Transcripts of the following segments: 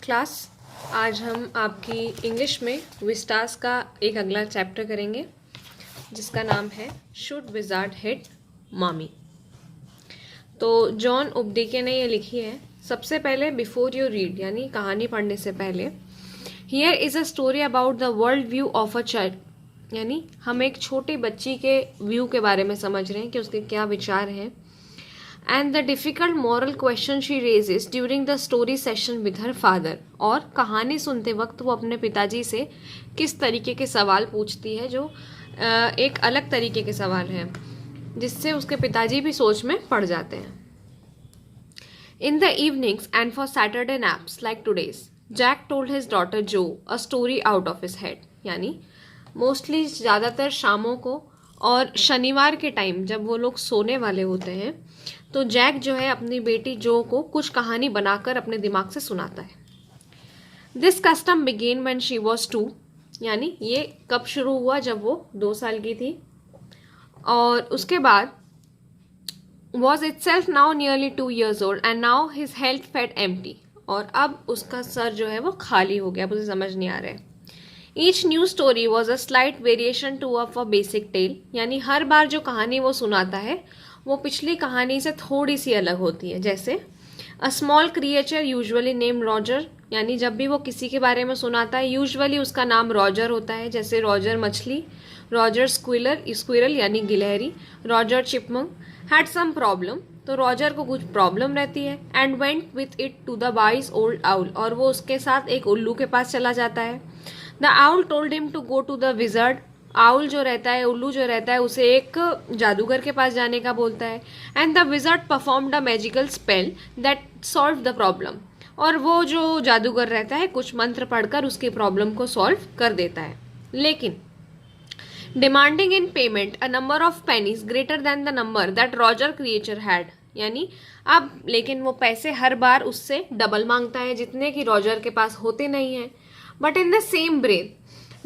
Class. आज हम आपकी इंग्लिश में विस्टास का एक अगला चैप्टर करेंगे जिसका नाम है शुड विजार्ड हिट मॉमी। तो जॉन उबडीके ने ये लिखी है। सबसे पहले बिफोर यू रीड यानी कहानी पढ़ने से पहले, here is a story about the world view of a child, यानी हम एक छोटी बच्ची के व्यू के बारे में समझ रहे हैं कि उसके क्या विचार हैं। And the difficult moral question she raises during the story session with her father, और कहानी सुनते वक्त वो अपने पिताजी से किस तरीके के सवाल पूछती है जो एक अलग तरीके के सवाल हैं जिससे उसके पिताजी भी सोच में पड़ जाते हैं। In the evenings and for Saturday naps like today's, Jack told his daughter Jo a story out of his head, यानी मोस्टली ज़्यादातर शामों को और शनिवार के टाइम जब वो लोग सोने वाले होते हैं तो जैक जो है अपनी बेटी जो को कुछ कहानी बनाकर अपने दिमाग से सुनाता है। This custom began when she was 2, यानी ये कब शुरू हुआ, जब वो 2 साल की थी। और उसके बाद was itself now nearly 2 years old and now his health fed empty, और अब उसका सर जो है वो खाली हो गया, अब उसे समझ नहीं आ रहा है। Each new story was a slight variation to a basic tale, यानी हर बार जो कहानी वो सुनाता है वो पिछली कहानी से थोड़ी सी अलग होती है। जैसे a small creature usually name Roger, यानी जब भी वो किसी के बारे में सुनाता है यूजुअली उसका नाम रॉजर होता है, जैसे रॉजर मछली, रॉजर स्क्विरल यानी गिलहरी, Roger chipmunk had some problem, तो रॉजर को कुछ प्रॉब्लम रहती है। And went with it to the wise old owl, और वो उसके साथ एक उल्लू के पास चला जाता है। The owl told him to go to the wizard, owl जो रहता है, उल्लू जो रहता है, उसे एक जादूगर के पास जाने का बोलता है। And the wizard performed a magical spell that solve the problem, और वो जो जादूगर रहता है कुछ मंत्र पढ़कर उसकी प्रॉब्लम को सॉल्व कर देता है। लेकिन demanding in payment a number of pennies greater than the number that Roger creature had, यानी अब लेकिन वो पैसे हर बार उससे डबल मांगता है जितने कि रॉजर के पास होते नहीं हैं। But in the same breath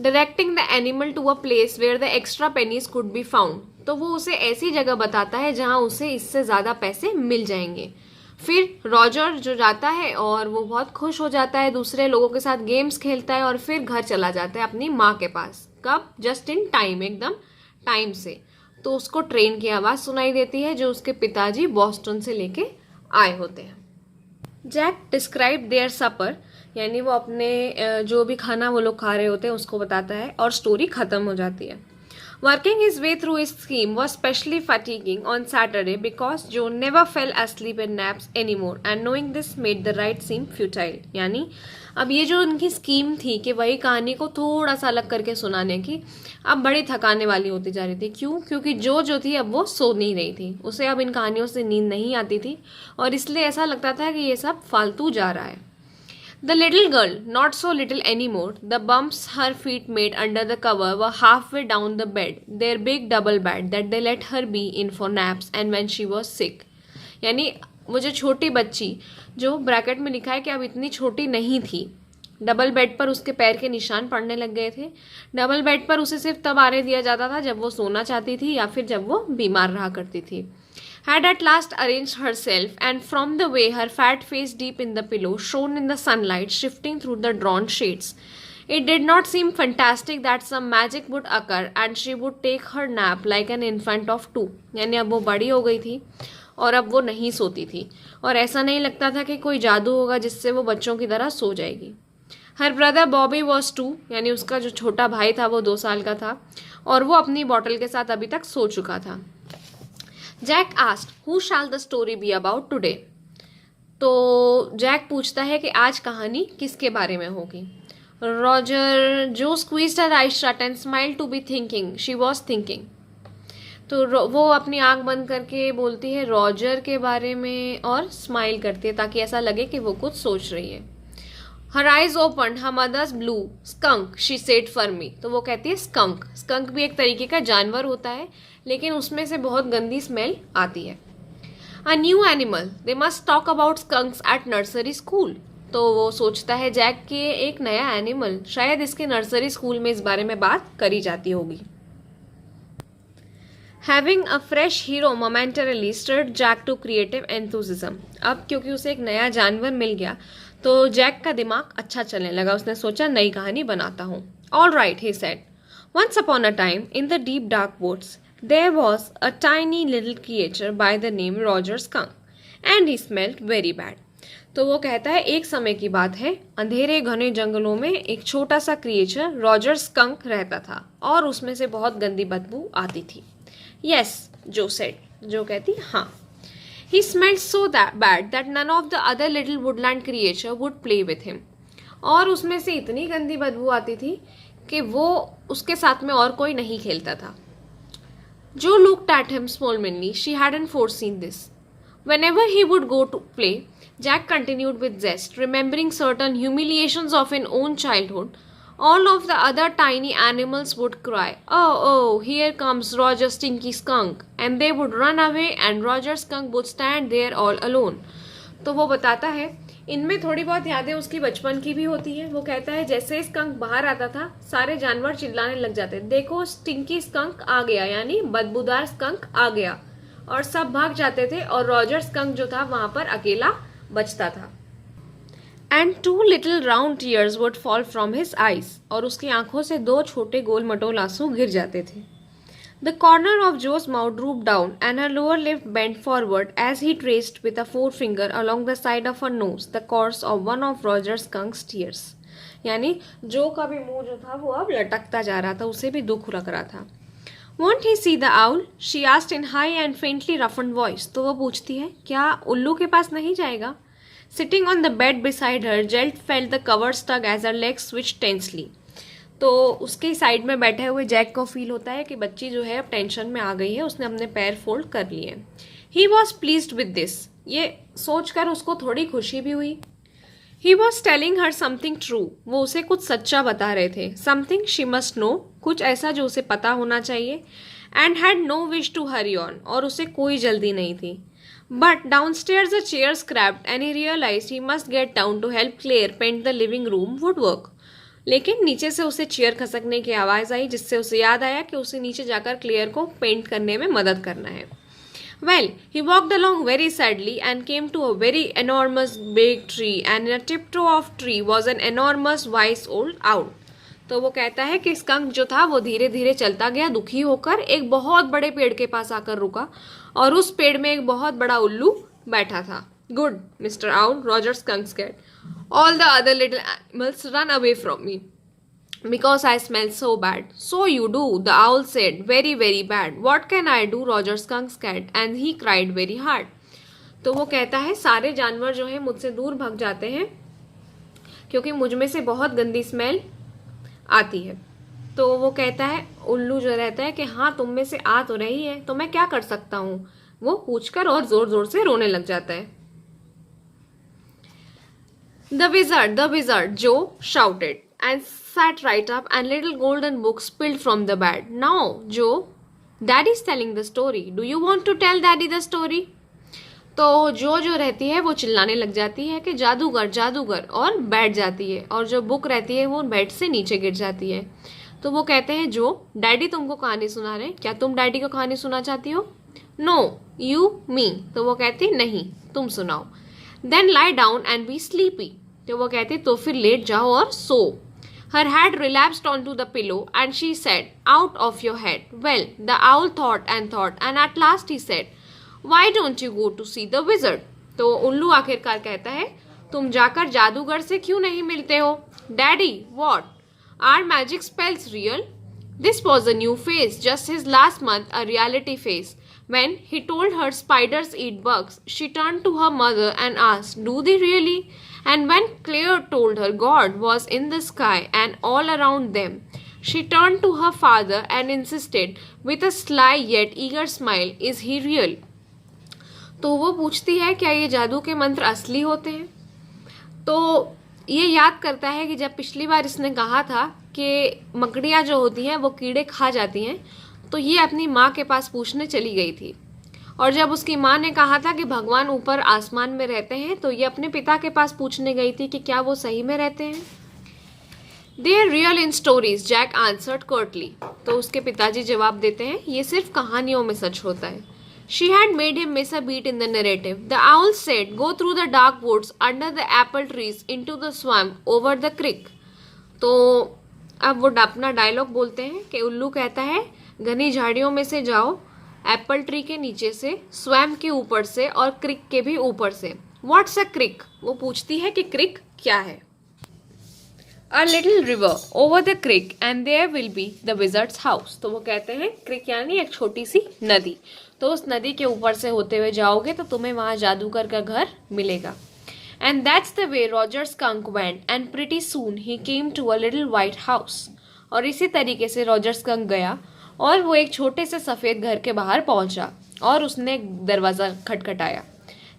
directing the animal to a place where the extra pennies could be found, तो वो उसे ऐसी जगह बताता है जहां उसे इससे ज़्यादा पैसे मिल जाएंगे। फिर रॉजर जो जाता है और वो बहुत खुश हो जाता है, दूसरे लोगों के साथ गेम्स खेलता है और फिर घर चला जाता है अपनी माँ के पास। कब? जस्ट इन टाइम, एकदम टाइम से। तो उसको ट्रेन की आवाज़ सुनाई देती है जो उसके पिताजी बॉस्टन से लेके आए होते हैं। जैक डिस्क्राइब देयर सपर, यानी वो अपने जो भी खाना वो लोग खा रहे होते हैं उसको बताता है और स्टोरी खत्म हो जाती है। Working his way through his scheme was especially fatiguing on Saturday because Joe never fell asleep in naps anymore and knowing this made the ride seem futile, यानी अब ये जो उनकी स्कीम थी कि वही कहानी को थोड़ा सा अलग करके सुनाने की, अब बड़ी थकाने वाली होती जा रही थी। क्यों? क्योंकि जो थी अब वो सो नहीं रही थी, उसे अब इन कहानियों से नींद नहीं आती थी और इसलिए ऐसा लगता था कि ये सब फालतू जा रहा है। The little girl, not so little anymore, the bumps her feet made under the cover were halfway down the bed, their big double bed that they let her be in for naps and when she was sick. यानी वो जो छोटी बच्ची, जो bracket में लिखा है कि अब इतनी छोटी नहीं थी, डबल बेड पर उसके पैर के निशान पड़ने लग गए थे। डबल बेड पर उसे सिर्फ तब आने दिया जाता था जब वो सोना चाहती थी या फिर जब वो बीमार रहा करती थी। Had at last arranged herself, and from the way her fat face deep in the pillow shone in the sunlight shifting through the drawn shades, it did not seem fantastic that some magic would occur and she would take her nap like an infant of 2, यानी अब वो बड़ी हो गई थी और अब वो नहीं सोती थी और ऐसा नहीं लगता था कि कोई जादू होगा जिससे वो बच्चों की तरह सो जाएगी। हर ब्रदर बॉबी वॉज 2, यानी उसका जो छोटा भाई था वो 2 साल का था और वो अपनी बॉटल के साथ अभी तक सो चुका था। Jack asked who shall the story be about today, तो जैक पूछता है कि आज कहानी किसके बारे में होगी। Roger Jo squeezed her eyes shut and smiled to be thinking she was thinking, तो वो अपनी आंख बंद करके बोलती है रॉजर के बारे में और स्माइल करती है ताकि ऐसा लगे कि वो कुछ सोच रही है। Her eyes open her mother's blue skunk she said firmly, तो वो कहती है स्कंक। स्कंक भी एक तरीके का जानवर होता है लेकिन उसमें से बहुत गंदी स्मेल आती है। A new animal they must talk about skunks at nursery school, तो वो सोचता है जैक कि एक नया एनिमल, शायद इसके नर्सरी स्कूल में इस बारे में बात करी जाती होगी। Having a fresh hero momentarily stirred Jack to creative enthusiasm, अब क्योंकि उसे एक नया जानवर मिल गया तो जैक का दिमाग अच्छा चलने लगा, उसने सोचा नई कहानी बनाता हूँ. All right, he said. Once upon a time, in the deep dark woods, there was a tiny little creature by the name Roger Skunk, and he smelled very bad. तो वो कहता है एक समय की बात है, अंधेरे घने जंगलों में एक छोटा सा क्रिएचर रॉजर स्कंक रहता था और उसमें से बहुत गंदी बदबू आती थी. यस, जो सेड, जो कहती हाँ. He smelled so bad that none of the other little woodland creature would play with him. और उसमें से इतनी गंदी बदबू आती थी कि वो उसके साथ में और कोई नहीं खेलता था. Jo looked at him smilingly. She hadn't foreseen this. Whenever he would go to play, Jack continued with zest, remembering certain humiliations of his own childhood. All of the other tiny animals would cry, "Oh, oh, here comes Roger Stinky Skunk," and they would run away and Roger Skunk would stand there all alone. तो वो बताता है इनमें थोड़ी बहुत यादें उसकी बचपन की भी होती है. वो कहता है जैसे स्कंक बाहर आता था सारे जानवर चिल्लाने लग जाते, देखो स्टिंकी स्कंक आ गया, यानी बदबूदार स्कंक आ गया, और सब भाग जाते थे और रॉजर स्कंक जो था वहां पर अकेला बचता था. And 2 little round tears would fall from his eyes, और उसकी आंखों से 2 छोटे गोल मटोल आंसू गिर जाते थे. The corner of Joe's mouth drooped down and her lower lip bent forward as he traced with a forefinger along the side of her nose the course of one of Roger Skunk's tears. यानी जो का भी मुंह जो था वो अब लटकता जा रहा था, उसे भी दुख लग रहा था. Won't he see the owl? She asked in high and faintly roughened voice. तो वो पूछती है क्या उल्लू के पास नहीं जाएगा? Sitting on the bed beside her, Jelt felt the cover stuck as her legs switched tensely. तो उसके साइड में बैठे हुए जैक को फील होता है कि बच्ची जो है अब टेंशन में आ गई है, उसने अपने पैर फोल्ड कर लिए. He was pleased with this, ये सोचकर उसको थोड़ी खुशी भी हुई. He was telling her something true, वो उसे कुछ सच्चा बता रहे थे. समथिंग शी मस्ट नो, कुछ ऐसा जो उसे पता होना चाहिए. And had no wish to hurry on, और उसे कोई जल्दी नहीं थी. But downstairs the chair scraped and he realised he must get down to help Claire paint the living room woodwork. लेकिन नीचे से उसे चेयर खसकने की आवाज़ आई, जिससे उसे याद आया कि उसे नीचे जाकर क्लियर को पेंट करने में मदद करना है. Well, he walked along very sadly and came to a very enormous big tree and in a tiptoe of tree was an enormous wise old owl. तो वो कहता है कि स्कंक जो था वो धीरे धीरे चलता गया, दुखी होकर एक बहुत बड़े पेड़ के पास आकर रुका, और उस पेड़ में एक बहुत बड़ा उल्लू बैठा था. Good, mister owl, Roger Skunk said. All the other little animals run away from me because I smell so bad. So you do, the owl said. Very, very bad. What can I do? Roger Skunk said, and he cried very hard. तो वो कहता है सारे जानवर जो हैं मुझसे दूर भाग जाते हैं क्योंकि मुझ में से बहुत गंदी स्मेल आती है. तो वो कहता है उल्लू जो रहता है कि हाँ तुम में से आ तो रही है, तो मैं क्या कर सकता हूँ, वो पूछकर और जोर जोर से रोने लग जाता है. The wizard, Joe shouted, and sat right up, and little golden book spilled from the bed. Now, Joe, Daddy's telling the story. Do you want to tell Daddy the story? तो जो रहती है वो चिल्लाने लग जाती है कि जादूगर जादूगर, और बैठ जाती है, और जो बुक रहती है वो बेड से नीचे गिर जाती है. तो वो कहते हैं जो डैडी तुमको कहानी सुना रहे हैं, क्या तुम डैडी को कहानी सुना चाहती हो? No, you me. तो वो कहती नहीं, तुम सुनाओ. Then lie down and be sleepy. तो वो कहती तो फिर लेट जाओ और सो. Her head relapsed onto the pillow and she said, "Out of your head." Well, the owl thought and at last he said, "Why don't you go to see the wizard?" तो उल्लू आखिरकार कहता है तुम जाकर जादूगर से क्यों नहीं मिलते हो? Daddy, what? Are magic spells real? This was a new face, just his last month a reality face. When he told her spiders eat bugs, she turned to her mother and asked, "Do they really?" And when Claire told her God was in the sky and all around them, she turned to her father and insisted with a sly yet eager smile, "Is he real?" तो वो पूछती है क्या ये जादू के मंत्र असली होते हैं? तो ये याद करता है कि जब पिछली बार इसने कहा था कि मकड़ियाँ जो होती हैं वो कीड़े खा जाती हैं, तो ये अपनी माँ के पास पूछने चली गई थी. और जब उसकी माँ ने कहा था कि भगवान ऊपर आसमान में रहते हैं, तो ये अपने पिता के पास पूछने गई थी कि क्या वो सही में रहते हैं. They are real in stories, Jack answered curtly. तो उसके पिताजी जवाब देते हैं ये सिर्फ कहानियों में सच होता है. She had made him miss a beat in the narrative. The owl said, "Go through the dark woods under the apple trees into the swamp over the creek." तो अब वो अपना डायलॉग बोलते हैं कि उल्लू कहता है घनी झाड़ियों में से जाओ, एप्पल ट्री के नीचे से, स्वैम्प के ऊपर से और क्रिक के भी ऊपर से। व्हाट्स अ क्रिक? वो पूछती है कि क्रिक क्या है। A little river over the creek and there will be the wizard's house. तो वो कहते हैं क्रिक यानी एक छोटी सी नदी, तो उस नदी के ऊपर से होते हुए जाओगे तो तुम्हें वहाँ जादूगर का घर मिलेगा। And that's the way Roger Skunk went and pretty soon he came to a little white house. और इसी तरीके से रॉजर स्कंक गया और वो एक छोटे से सफ़ेद घर के बाहर पहुंचा और उसने दरवाज़ा खटखटाया।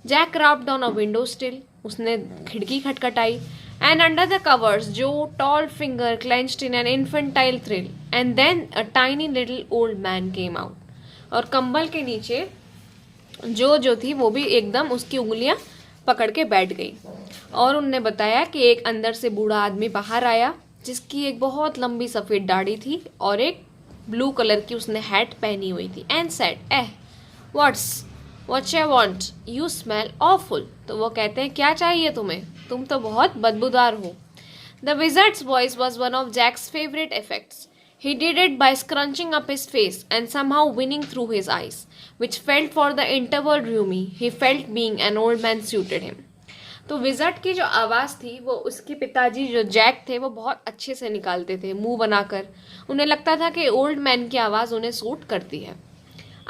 Jack rapped on a window sill. उसने खिड़की खटखटाई। And under the covers, Joe, tall finger clenched in an infantile thrill. And then a tiny little old man came out. और कंबल के नीचे जो थी वो भी एकदम उसकी उंगलियां पकड़ के बैठ गई और उनने बताया कि एक अंदर से बूढ़ा आदमी बाहर आया जिसकी एक बहुत लंबी सफ़ेद दाढ़ी थी और एक ब्लू कलर की उसने हैट पहनी हुई थी। And said, what's I want, you smell awful. तो वो कहते हैं क्या चाहिए तुम्हें, तुम तो बहुत बदबूदार हो। The wizard's voice was one of Jack's favourite effects. He did it by scrunching up his face and somehow winning through his eyes, which felt for the interval roomy. He felt being an old man suited him. तो wizard की जो आवाज़ थी वो उसके पिताजी जो Jack थे वो बहुत अच्छे से निकालते थे मुंह बनाकर। उन्हें लगता था कि ओल्ड मैन की आवाज़ उन्हें सूट करती है।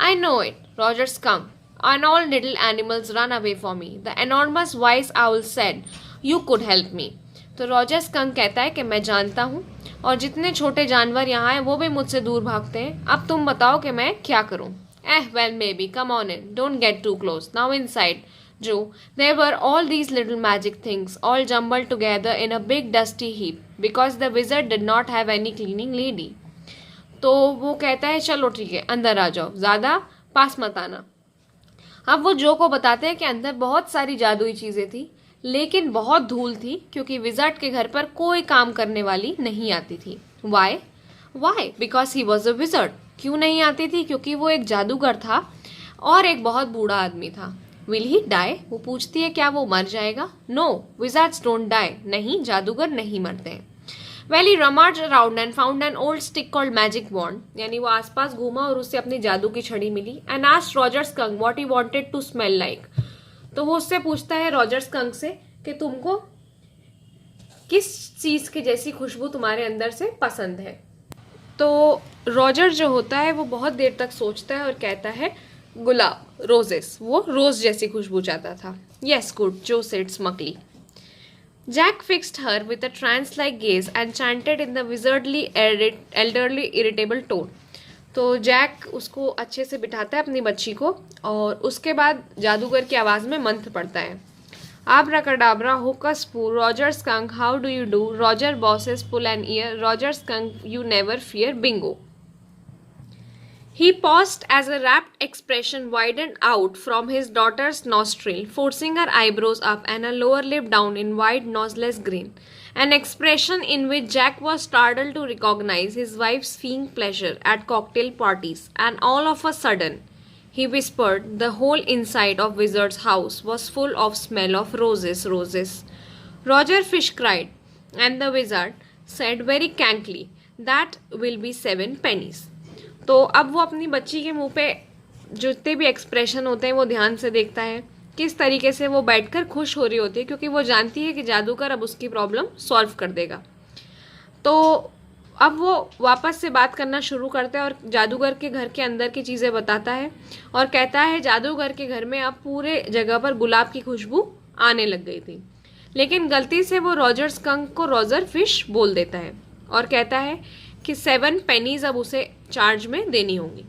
I know it, Roger skunk, and all little animals run away for me. The enormous wise owl said, you could help me. तो रॉजर स्कंक कहता है कि मैं जानता हूँ और जितने छोटे जानवर यहाँ हैं वो भी मुझसे दूर भागते हैं। अब तुम बताओ कि मैं क्या करूँ। Well maybe, come on in, don't get too close. Now inside, Joe, there were all these little magic things all jumbled together in a big dusty heap because the wizard did not have any cleaning lady. तो वो कहता है चलो ठीक है अंदर आ जाओ, ज़्यादा पास मत आना। अब वो जो को बताते हैं कि अंदर बहुत सारी जादुई चीज़ें थी लेकिन बहुत धूल थी क्योंकि विज़ार्ड के घर पर कोई काम करने वाली नहीं आती थी। Why? Because he was a wizard. क्यों नहीं आती थी? क्योंकि वो एक जादूगर था और एक बहुत बूढ़ा आदमी था। Will he die? वो पूछती है क्या वो मर जाएगा? No, wizards don't die. नहीं, जादूगर नहीं मरते हैं। Well, he rummaged around and found an old stick called magic wand. यानी वो आसपास घूमा और उससे अपनी जादू की छड़ी मिली। And asked Roger Skunk what he wanted to smell like. तो वो उससे पूछता है रॉजर स्कंक से कि तुमको किस चीज़ की जैसी खुशबू तुम्हारे अंदर से पसंद है। तो रॉजर जो होता है वो बहुत देर तक सोचता है और कहता है गुलाब, रोजेस। वो रोज जैसी खुशबू चाहता था। Yes, good, Joe said smugly. Jack fixed her with a trance-like gaze and chanted in the wizardly, elderly, irritable tone. तो जैक उसको अच्छे से बिठाता है अपनी बच्ची को और उसके बाद जादूगर की आवाज़ में मंत्र पढ़ता है। Abracadabra, hocus poo, Roger skunk, how do you do? Roger bosses, pull an ear. Roger skunk, you never fear. Bingo. He paused as a rapt expression widened out from his daughter's nostril, forcing her eyebrows up and her lower lip down in wide noseless grin. An expression in which Jack was startled to recognize his wife's seeing pleasure at cocktail parties, and all of a sudden, he whispered, the whole inside of Wizard's house was full of smell of roses, roses. Roger Fish cried, and the Wizard said very cankly, that will be 7 pennies. तो अब वो अपनी बच्ची के मुंह पे जितने भी एक्सप्रेशन होते हैं वो ध्यान से देखता है, किस तरीके से वो बैठकर खुश हो रही होती है क्योंकि वो जानती है कि जादूगर अब उसकी प्रॉब्लम सॉल्व कर देगा। तो अब वो वापस से बात करना शुरू करता है और जादूगर के घर के अंदर की चीज़ें बताता है और कहता है जादूगर के घर में अब पूरे जगह पर गुलाब की खुशबू आने लग गई थी। लेकिन गलती से वो रॉजर स्कंक को रॉजर फिश बोल देता है और कहता है कि 7 पेनीज अब उसे चार्ज में देनी होंगी।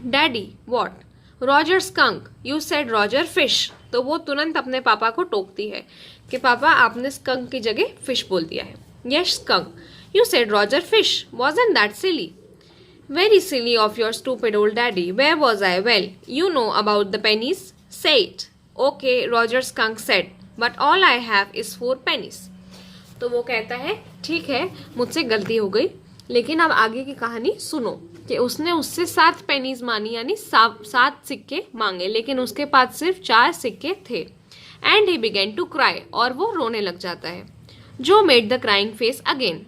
Daddy, what? Roger skunk, you said Roger fish. तो वो तुरंत अपने पापा को टोकती है कि पापा आपने स्कंक की जगह फिश बोल दिया है। Yes skunk, you said Roger fish, wasn't that silly? Very silly of your stupid old daddy. Where was I? Well, you know about the pennies. Say it. Okay, Roger Skunk said, but all I have is 4 pennies. तो वो कहता है ठीक है मुझसे गलती हो गई लेकिन अब आगे की कहानी सुनो। कि उसने उससे 7 पेनीज मानी, यानी 7 सिक्के मांगे, लेकिन उसके पास सिर्फ 4 सिक्के थे। And he began to cry, और वो रोने लग जाता है। Jo made the crying face again,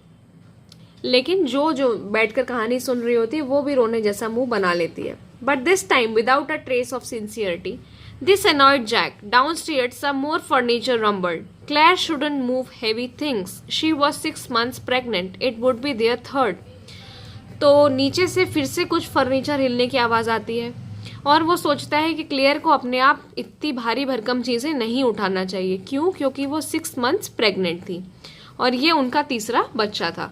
लेकिन जो बैठकर कहानी सुन रही होती है वो भी रोने जैसा मुंह बना लेती है। But this time without a trace of sincerity this annoyed Jack. Downstairs some more furniture rumbled. Claire shouldn't move heavy things. She was 6 months pregnant. It would be their third. तो नीचे से फिर से कुछ फर्नीचर हिलने की आवाज़ आती है और वो सोचता है कि क्लेयर को अपने आप इतनी भारी भरकम चीज़ें नहीं उठाना चाहिए। क्यों? क्योंकि वो 6 months प्रेग्नेंट थी और ये उनका तीसरा बच्चा था।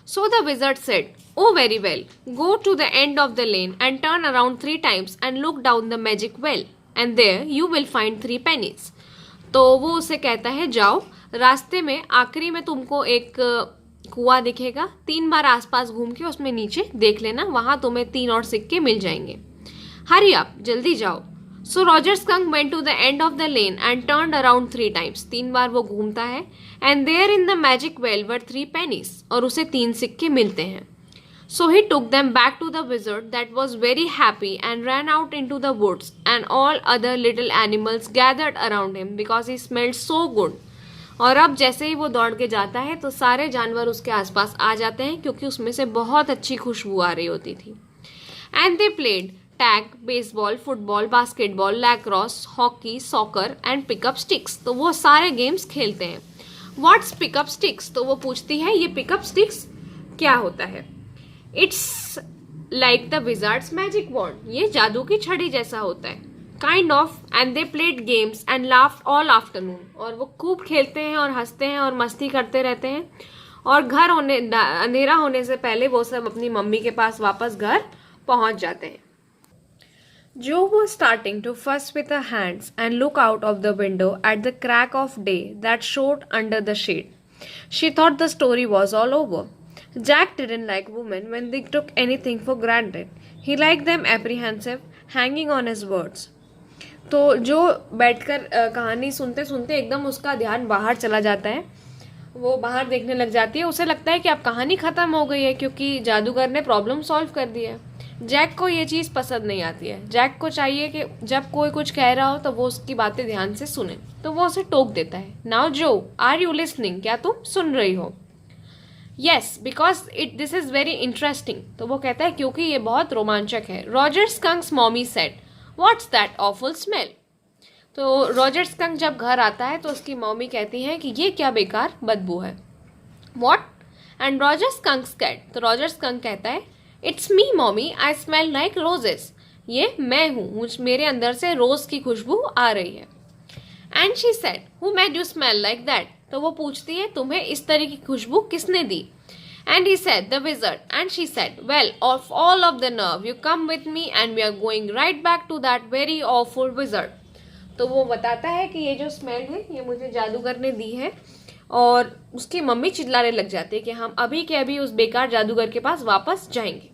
So the wizard said, "Oh, very well. Go to the end of the lane and turn around 3 times and look down the magic well, and there you will find 3 pennies." तो वो उसे कहता है, जाओ, रास्ते में आखिरी में तुमको एक कुआं दिखेगा, 3 बार आसपास घूम के उसमें नीचे देख लेना, वहां तुम्हें 3 और सिक्के मिल जाएंगे। हरी अप, जल्दी जाओ। So Roger Skunk went to the end of the lane and turned around 3 times. 3 बार वो घूमता है, and there in the magic well were 3 pennies, और उसे 3 सिक्के मिलते हैं। So he took them back to the wizard that was very happy and ran out into the woods, and all other little animals gathered around him because he smelled so good. और अब जैसे ही वो दौड़ के जाता है तो सारे जानवर उसके आसपास आ जाते हैं क्योंकि उसमें से बहुत अच्छी खुशबू आ रही होती थी। And they played tag, baseball, football, basketball, lacrosse, hockey, soccer and pickup sticks. तो वो सारे गेम्स खेलते हैं। What's pickup sticks? तो वो पूछती है ये पिकअप स्टिक्स क्या होता है? It's like the wizard's magic wand, ये जादू की छड़ी जैसा होता है। Kind of. And they played games and laughed all afternoon, और वो खूब खेलते हैं और हंसते हैं और मस्ती करते रहते हैं, और अंधेरा होने से पहले वो सब अपनी मम्मी के पास वापस घर पहुंच जाते हैं। Joe was starting to fuss with her hands and look out of the window at the crack of day that showed under the shade. She thought the story was all over. Jack didn't like women when they took anything for granted. He liked them apprehensive, hanging on his words. तो जो बैठकर कहानी सुनते सुनते एकदम उसका ध्यान बाहर चला जाता है, वो बाहर देखने लग जाती है। उसे लगता है कि अब कहानी ख़त्म हो गई है क्योंकि जादूगर ने प्रॉब्लम सॉल्व कर दी है। जैक को ये चीज़ पसंद नहीं आती है। जैक को चाहिए कि जब कोई कुछ कह रहा हो तो वो उसकी बातें ध्यान से सुने, तो वो उसे टोक देता है। नाउ जो, आर यू लिसनिंग? क्या तुम सुन रही हो? Yes, because this is very interesting. तो वो कहता है क्योंकि ये बहुत रोमांचक है। Roger skunk's mommy said, what's that awful smell? तो रॉजर स्कंक जब घर आता है तो उसकी मम्मी कहती है कि ये क्या बेकार बदबू है। What? And Roger Skunk said, तो रॉजर स्कंक कहता है, it's me mommy, I smell like roses. ये मैं हूँ, मेरे अंदर से रोज की खुशबू आ रही है। And she said, who made you smell like that? तो वो पूछती है तुम्हें इस तरह की खुशबू किसने दी? And he said, the wizard. And she said, well, of all of the nerve you come with me and we are going right back to that very awful wizard. तो वो बताता है कि ये जो स्मेल है ये मुझे जादूगर ने दी है, और उसकी मम्मी चिल्लाने लग जाती है कि हम अभी के अभी उस बेकार जादूगर के पास वापस जाएंगे।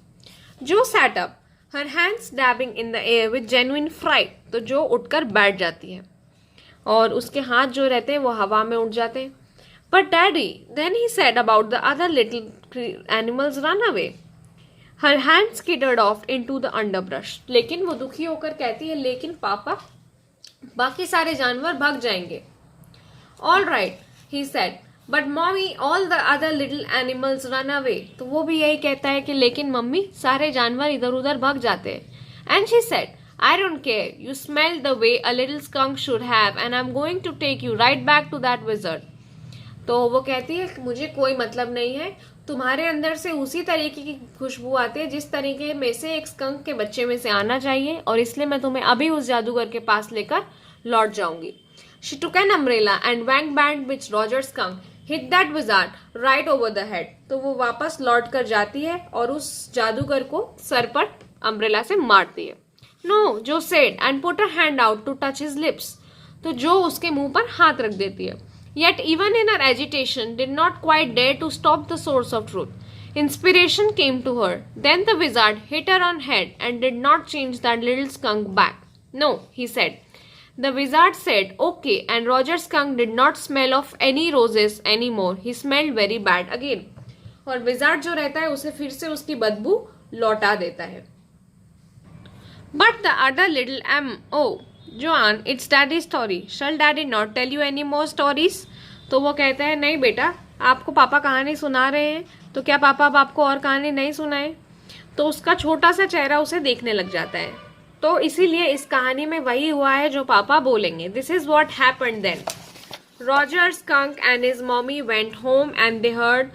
Jo sat up, her hands dabbing in the air with genuine fright. तो जो उठकर बैठ जाती है और उसके हाथ जो रहते हैं वो हवा में उड़ जाते हैं। But daddy, then he said about the other little animals run away. Her hands skittered off into the underbrush. लेकिन वो दुखी होकर कहती है, लेकिन पापा, बाकी सारे जानवर भाग जाएंगे। All right, he said, but mommy, all the other little animals run away. तो वो भी यही कहता है कि लेकिन मम्मी, सारे जानवर इधर उधर भाग जाते हैं। And she said, I don't care, you smell the way a little skunk should have and I am going to take you right back to that wizard. तो वो कहती है मुझे कोई मतलब नहीं है, तुम्हारे अंदर से उसी तरीके की खुशबू आती है जिस तरीके में से एक स्कंक के बच्चे में से आना चाहिए, और इसलिए मैं तुम्हें अभी उस जादूगर के पास लेकर लौट जाऊंगी। She took an umbrella and wang banged which Roger Skunk hit that wizard right over the head. तो वो वापस लौट कर जाती है और उस जादूगर को सर पर अम्ब्रेला से मारती है। No, Joe said and put her hand out to touch his lips. तो जो उसके मुंह पर हाथ रख देती है। Yet even in her agitation did not quite dare to stop the source of truth. Inspiration came to her. Then the wizard hit her on head and did not change that little skunk back. No, he said. The wizard said, okay, and Roger Skunk did not smell of any roses anymore. He smelled very bad again. और wizard जो रहता है उसे फिर से उसकी बदबू लौटा देता है। But the other little oh John, it's daddy story, shall daddy not tell you any more stories. तो वो कहता है नहीं बेटा, आपको पापा कहानी सुना रहे हैं, तो क्या पापा अब आपको और कहानी नहीं सुनाए। तो उसका छोटा सा चेहरा उसे देखने लग जाता है। तो इसीलिए इस कहानी में वही हुआ है जो पापा बोलेंगे। This is what happened then. Roger skunk and his mommy went home and they heard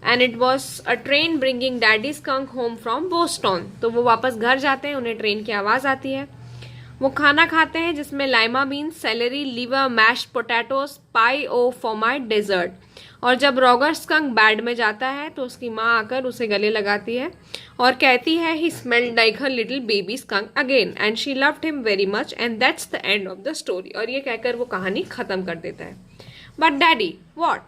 and it was a train bringing daddy skunk home from Boston। तो वो वापस घर जाते हैं, उन्हें ट्रेन की आवाज़ आती है। वो खाना खाते हैं जिसमें lima beans, celery, liver, mashed potatoes, pie oh for my dessert. और जब रॉगर स्कंक बेड में जाता है तो उसकी माँ आकर उसे गले लगाती है और कहती है he smelled like her little baby skunk again and she loved him very much and that's the end of the story. और ये कहकर वो कहानी खत्म कर देता है। But daddy what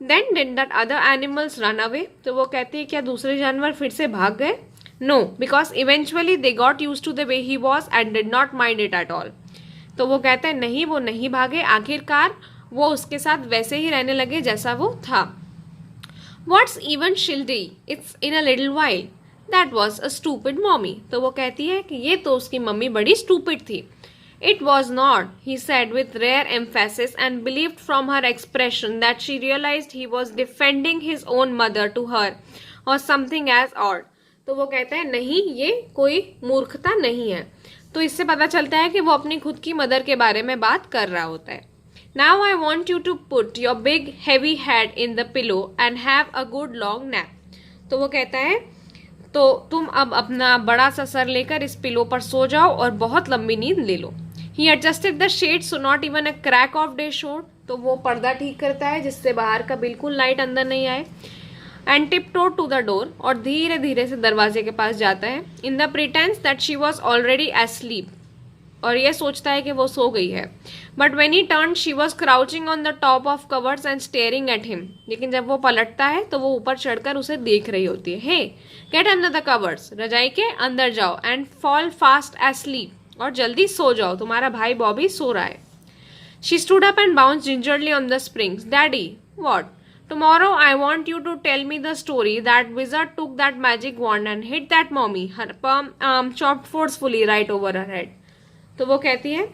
then did that other animals run away. तो वो कहती है क्या दूसरे जानवर फिर से भाग गए। No, because eventually they got use to the way he was and did not mind it at all. तो वो कहते हैं नहीं, वो नहीं भागे, आखिरकार वो उसके साथ वैसे ही रहने लगे जैसा वो था। What's even shildy? It's in a little while. That was a stupid mommy. तो वो कहती है कि ये तो उसकी मम्मी बड़ी stupid थी। It was not, he said with rare emphasis and believed from her expression that she realized he was defending his own mother to her or something as odd. तो वो कहता है नहीं, ये कोई मूर्खता नहीं है। तो इससे पता चलता है कि वो अपनी खुद की मदर के बारे में बात कर रहा होता है। Now I want you to put your big heavy head in the pillow and have a good long nap. तो वो कहता है तो तुम अब अपना बड़ा सा सर लेकर इस पिलो पर सो जाओ और बहुत लंबी नींद ले लो। He adjusted the shades so not even a crack of day showed. तो वो पर्दा ठीक करता है जिससे बाहर का बिल्कुल लाइट अंदर नहीं आए। And tiptoed to the door और धीरे धीरे से दरवाजे के पास जाता है। In the pretense that she was already asleep. और ये सोचता है कि वो सो गई है। But when he turn she was crouching on the top of covers and staring at him. लेकिन जब वो पलटता है तो वो ऊपर चढ़कर उसे देख रही होती है। हे गेट अंडर द कवर्स, रजाई के अंदर जाओ एंड फॉल फास्ट एस्लीप और जल्दी सो जाओ, तुम्हारा भाई बॉबी सो रहा है। She stood up and bounce gingerly on the springs. Daddy what Tomorrow I want you to tell me the story that wizard took that magic wand and hit that mommy, her palm arm chopped forcefully right over her head। तो वो कहती है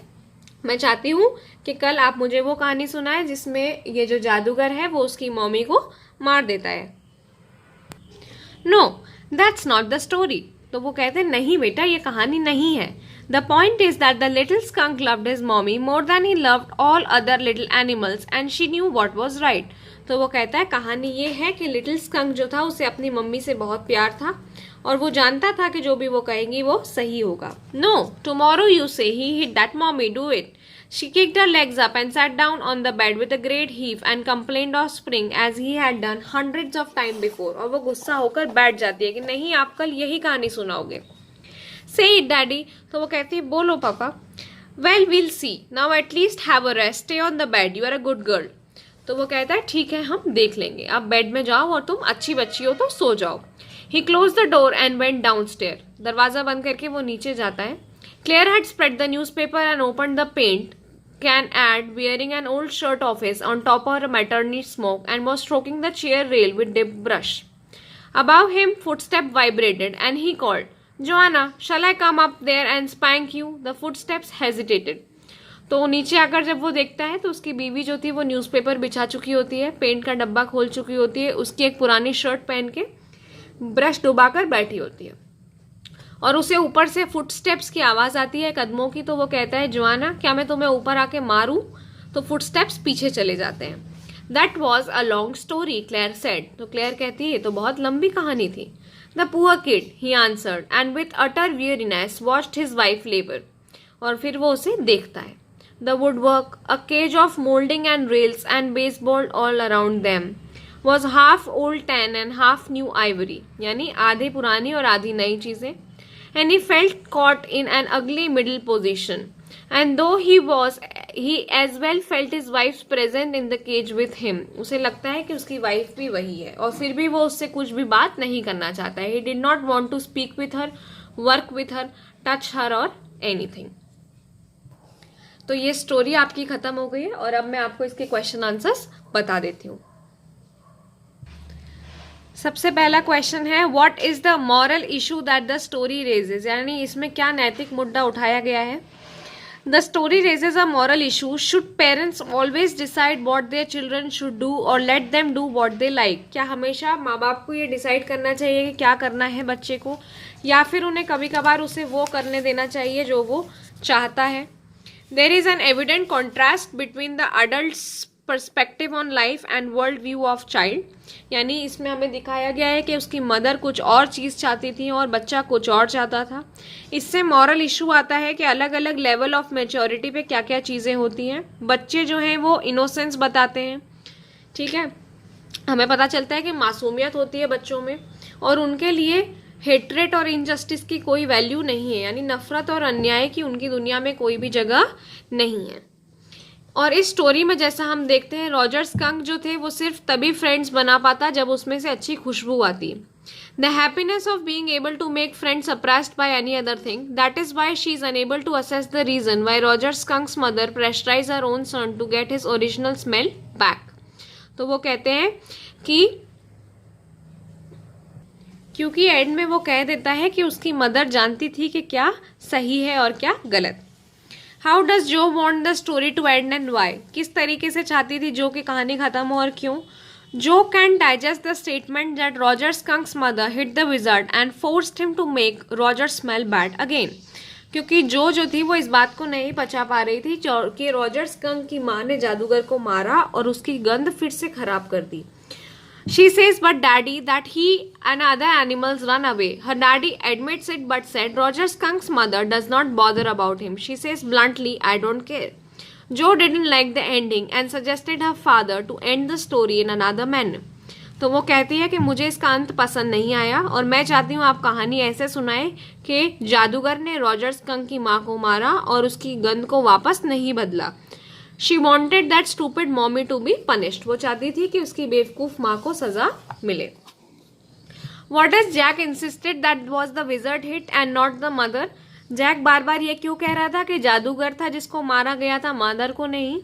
मैं चाहती हूँ कि कल आप मुझे वो कहानी सुनाएं जिसमें ये जो जादूगर है वो उसकी मम्मी को मार देता है। No that's not the story. तो वो कहते हैं नहीं बेटा, ये कहानी नहीं है। The point is that the little skunk loved his mommy more than he loved all other little animals and she knew what was right. तो वो कहता है कहानी ये है कि लिटिल स्कंक जो था उसे अपनी मम्मी से बहुत प्यार था और वो जानता था कि जो भी वो कहेंगी वो सही होगा। No tomorrow you say he hit that mommy, do it. She kicked her legs up and sat down on the bed with a great heave and complained of spring as he had done hundreds of times before। और वो गुस्सा होकर बैठ जाती है कि नहीं, आप कल यही कहानी सुनाओगे। Say it daddy। तो वो कहती है बोलो पापा। Well we'll see, now at least have a rest, stay on the bed, you are a good girl। तो वो कहता है ठीक है, हम देख लेंगे, आप बेड में जाओ और तुम अच्छी बच्ची हो तो सो जाओ। He closed the door and went downstairs। दरवाजा बंद करके वो नीचे जाता है। Claire had spread the newspaper and opened the paint can ad wearing an old shirt of his on top of her maternity smock and was stroking the chair rail with dip brush। Above him footstep vibrated and he called, Joanna, shall I come up there and spank you? The footsteps hesitated। तो नीचे आकर जब वो देखता है तो उसकी बीवी जो थी वो न्यूज़पेपर बिछा चुकी होती है, पेंट का डब्बा खोल चुकी होती है, उसकी एक पुरानी शर्ट पहन के ब्रश डुबाकर बैठी होती है और उसे ऊपर से फुटस्टेप्स की आवाज़ आती है, कदमों की। तो वो कहता है जोआना, क्या मैं तुम्हें ऊपर आके मारूं? तो फुटस्टेप्स पीछे चले जाते हैं। That was a long story, Claire said. तो क्लेयर कहती है तो बहुत लंबी कहानी थी। The poor kid, he answered and with utter weariness watched his wife labour. और फिर वो उसे देखता है। The wood work, a cage of moulding and rails and baseball all around them was half old tan and half new ivory, यानी आधी पुरानी और आधी नई चीजें। And he felt caught in an ugly middle position. And though he as well felt his wife's presence in the cage with him। उसे लगता है कि उसकी वाइफ भी वही है और फिर भी वो उससे कुछ भी बात नहीं करना चाहता है। He did not want to speak with her, work with her, touch her or anything। तो ये स्टोरी आपकी खत्म हो गई है और अब मैं आपको इसके क्वेश्चन आंसर्स बता देती हूँ। सबसे पहला क्वेश्चन है what is the moral issue that the story raises, यानी इसमें क्या नैतिक मुद्दा उठाया गया है। The story raises a moral issue, should parents always decide what their children should do और let them do what they like, क्या हमेशा माँ बाप को ये डिसाइड करना चाहिए कि क्या करना है बच्चे को, या फिर उन्हें कभी कभार उसे वो करने देना चाहिए जो वो चाहता है। There is an evident contrast between the adult's perspective on life and world view of child, यानी इसमें हमें दिखाया गया है कि उसकी मदर कुछ और चीज़ चाहती थी और बच्चा कुछ और चाहता था। इससे मॉरल इशू आता है कि अलग अलग लेवल ऑफ मैच्योरिटी पे क्या क्या चीज़ें होती हैं। बच्चे जो हैं वो इनोसेंस बताते हैं, ठीक है, हमें पता चलता है कि मासूमियत होती है बच्चों में और उनके लिए हेट्रेट और इनजस्टिस की कोई वैल्यू नहीं है, यानी नफरत और अन्याय की उनकी दुनिया में कोई भी जगह नहीं है। और इस स्टोरी में जैसा हम देखते हैं रॉजर स्कंक जो थे वो सिर्फ तभी फ्रेंड्स बना पाता जब उसमें से अच्छी खुशबू आती। The happiness of being able to make friends suppressed by any other thing, that is why she is unable to assess the reason why Roger skunk's mother pressurise her own son to get his original smell back. तो वो कहते हैं कि क्योंकि and में वो कह देता है कि उसकी मदर जानती थी कि क्या सही है और क्या गलत। How does Jo want the story to end and why, किस तरीके से चाहती थी जो कि कहानी खत्म हो और क्यों। Jo can digest the statement that Roger skunk's mother hit the wizard and forced him to make Roger smell bad again, क्योंकि जो थी वो इस बात को नहीं पचा पा रही थी कि रॉजर स्कंक की माँ ने जादूगर को मारा और उसकी गंध फिर से खराब कर दी। She says, but daddy, that he and other animals run away. Her daddy admits it but said Roger Skunk's mother does not bother about him. She says bluntly, I don't care. Joe didn't like the ending and suggested her father to end the story in another manner. तो वो कहती है कि मुझे इसका अंत पसंद नहीं आया और मैं चाहती हूँ आप कहानी ऐसे सुनाए कि जादूगर ने रॉजर स्कंक की माँ को मारा और उसकी गंध को वापस नहीं बदला। She wanted that stupid mommy to be punished. वो चाहती थी कि उसकी बेवकूफ माँ को सजा मिले। What does Jack insisted that was the wizard hit and not the mother? Jack बार बार ये क्यों कह रहा था कि जादूगर था जिसको मारा गया था, मदर को नहीं।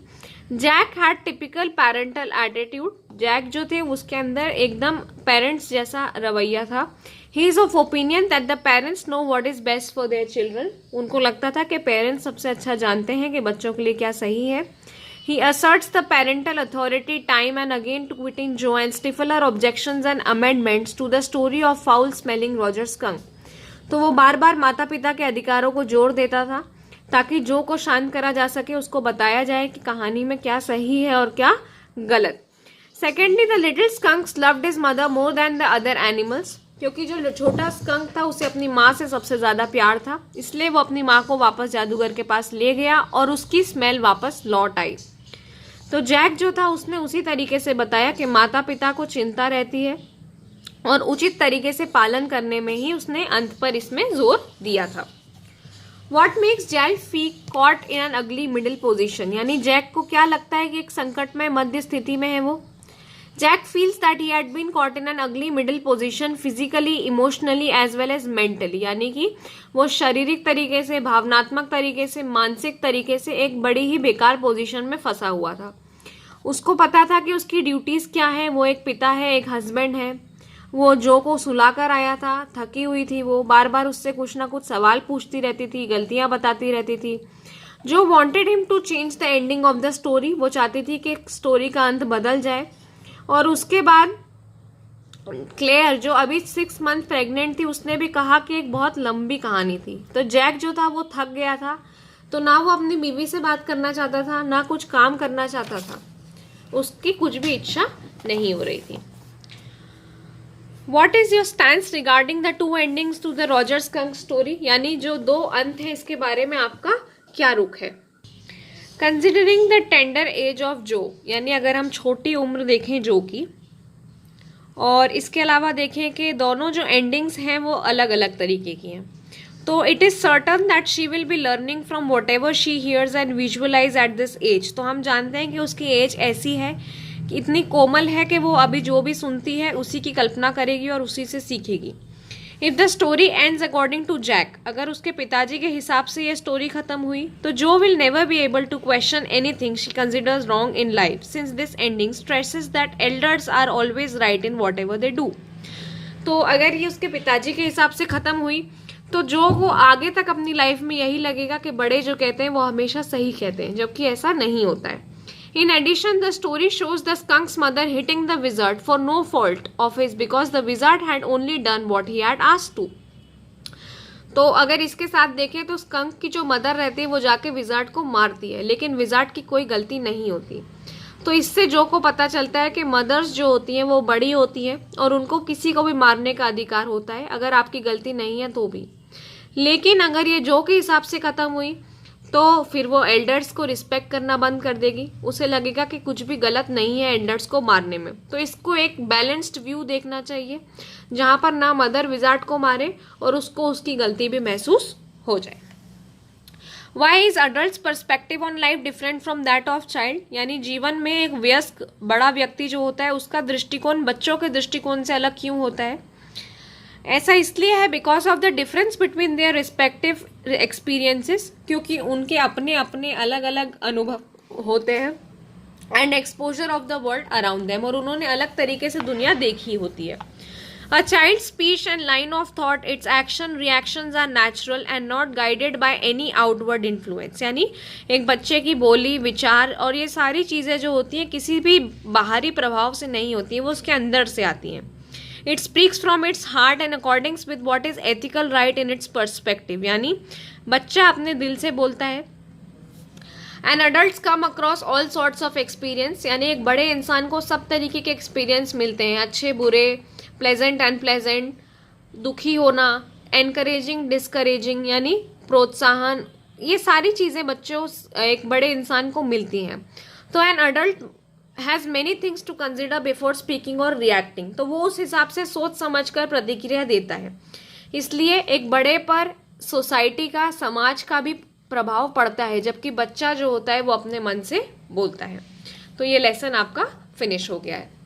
Jack had typical parental attitude, Jack जो थे उसके अंदर एकदम पेरेंट्स जैसा रवैया था। He is of opinion that the parents know what is best for their children, उनको लगता था कि पेरेंट्स सबसे अच्छा जानते हैं कि बच्चों के लिए क्या सही है। He asserts the parental authority time and again to quitting Joe and stifle her objections and amendments to the story of foul-smelling Roger Skunk. तो वो बार बार माता पिता के अधिकारों को जोर देता था ताकि जो को शांत करा जा सके, उसको बताया जाए कि कहानी में क्या सही है और क्या गलत। Secondly, the little skunks loved his mother more than the other animals. क्योंकि जो छोटा स्कंक था उसे अपनी माँ से सबसे ज्यादा प्यार था, इसलिए वो अपनी माँ को वापस जादूगर के पास ले गया और उसकी स्मेल वापस लौट आई। तो जैक जो था उसने उसी तरीके से बताया कि माता पिता को चिंता रहती है और उचित तरीके से पालन करने में ही उसने अंत पर इसमें जोर दिया था। What makes Jack feel caught in an ugly middle position, यानी जैक को क्या लगता है कि एक संकटमय मध्य स्थिति में है वो। Jack feels that he had been caught in an ugly middle position physically, emotionally as well as mentally, यानी कि वो शारीरिक तरीके से, भावनात्मक तरीके से, मानसिक तरीके से एक बड़ी ही बेकार पोजीशन में फंसा हुआ था। उसको पता था कि उसकी ड्यूटीज क्या है, वो एक पिता है, एक हस्बैंड है। वो जो को सुला कर आया था, थकी हुई थी, वो बार बार उससे कुछ ना कुछ सवाल पूछती रहती थी, गलतियां बताती रहती थी। Jo wanted him to change the ending of the story, वो चाहती थी कि स्टोरी का अंत बदल जाए। और उसके बाद क्लेयर जो अभी 6 मंथ प्रेग्नेंट थी, उसने भी कहा कि एक बहुत लंबी कहानी थी। तो जैक जो था वो थक गया था, तो ना वो अपनी बीवी से बात करना चाहता था, ना कुछ काम करना चाहता था, उसकी कुछ भी इच्छा नहीं हो रही थी। What is your stance regarding the 2 endings to the Roger Skunk story? यानी जो 2 अंत है इसके बारे में आपका क्या रुख है। Considering the tender age of Joe, यानी अगर हम छोटी उम्र देखें जो की, और इसके अलावा देखें कि दोनों जो एंडिंग्स हैं वो अलग अलग तरीके की हैं, तो it is certain that she will be learning from whatever she hears and visualise at this age. तो हम जानते हैं कि उसकी एज ऐसी है कि इतनी कोमल है कि वो अभी जो भी सुनती है उसी की कल्पना करेगी और उसी से सीखेगी। If the story ends according to Jack, अगर उसके पिताजी के हिसाब से ये स्टोरी खत्म हुई, तो Jo will never be able to question anything she considers wrong in life, since this ending stresses that elders are always right in whatever they do. तो अगर ये उसके पिताजी के हिसाब से ख़त्म हुई तो जो वो आगे तक अपनी लाइफ में यही लगेगा कि बड़े जो कहते हैं वो हमेशा सही कहते हैं, जबकि ऐसा नहीं होता है। In addition, the story shows the skunk's mother hitting the wizard for no fault of his because the wizard had only done what he had asked to. तो अगर इसके साथ देखें तो स्कंक की जो मदर रहती है वो जाके विजार्ड को मारती है, लेकिन विजार्ड की कोई गलती नहीं होती। तो इससे जो को पता चलता है कि मदर्स जो होती हैं वो बड़ी होती हैं और उनको किसी को भी मारने का अधिकार होता है, अगर आपकी गलती नहीं है तो भी। लेकिन अगर ये जो के हिसाब से ख़त्म हुई तो फिर वो एल्डर्स को रिस्पेक्ट करना बंद कर देगी, उसे लगेगा कि कुछ भी गलत नहीं है एल्डर्स को मारने में। तो इसको एक बैलेंस्ड व्यू देखना चाहिए, जहाँ पर ना मदर विजार्ड को मारे और उसको उसकी गलती भी महसूस हो जाए। Why is adult perspective on life different from that of child, यानी जीवन में एक वयस्क बड़ा व्यक्ति जो होता है उसका दृष्टिकोण बच्चों के दृष्टिकोण से अलग क्यों होता है? ऐसा इसलिए है because of the difference between their respective experiences, क्योंकि उनके अपने अपने अलग अलग अनुभव होते हैं and exposure of the world around them, और उन्होंने अलग तरीके से दुनिया देखी होती है। A child's speech and line of thought, its action reactions are natural and not guided by any outward influence, यानी एक बच्चे की बोली, विचार और ये सारी चीज़ें जो होती हैं किसी भी बाहरी प्रभाव से नहीं होती हैं, वो उसके अंदर से आती हैं। It speaks from its heart and according with what is ethical right in its perspective, यानी बच्चा अपने दिल से बोलता है। And adults come across all sorts of experience, यानी एक बड़े इंसान को सब तरीके के एक्सपीरियंस मिलते हैं, अच्छे बुरे, प्लेजेंट अनप्लेजेंट, दुखी होना, एनकरेजिंग डिस्करेजिंग, यानी प्रोत्साहन, ये सारी चीज़ें बच्चों एक बड़े इंसान को मिलती हैं। तो an adult has many things to consider before speaking और रिएक्टिंग, तो वो उस हिसाब से सोच समझ कर प्रतिक्रिया देता है। इसलिए एक बड़े पर सोसाइटी का, समाज का भी प्रभाव पड़ता है, जबकि बच्चा जो होता है वो अपने मन से बोलता है। तो ये लेसन आपका फिनिश हो गया है।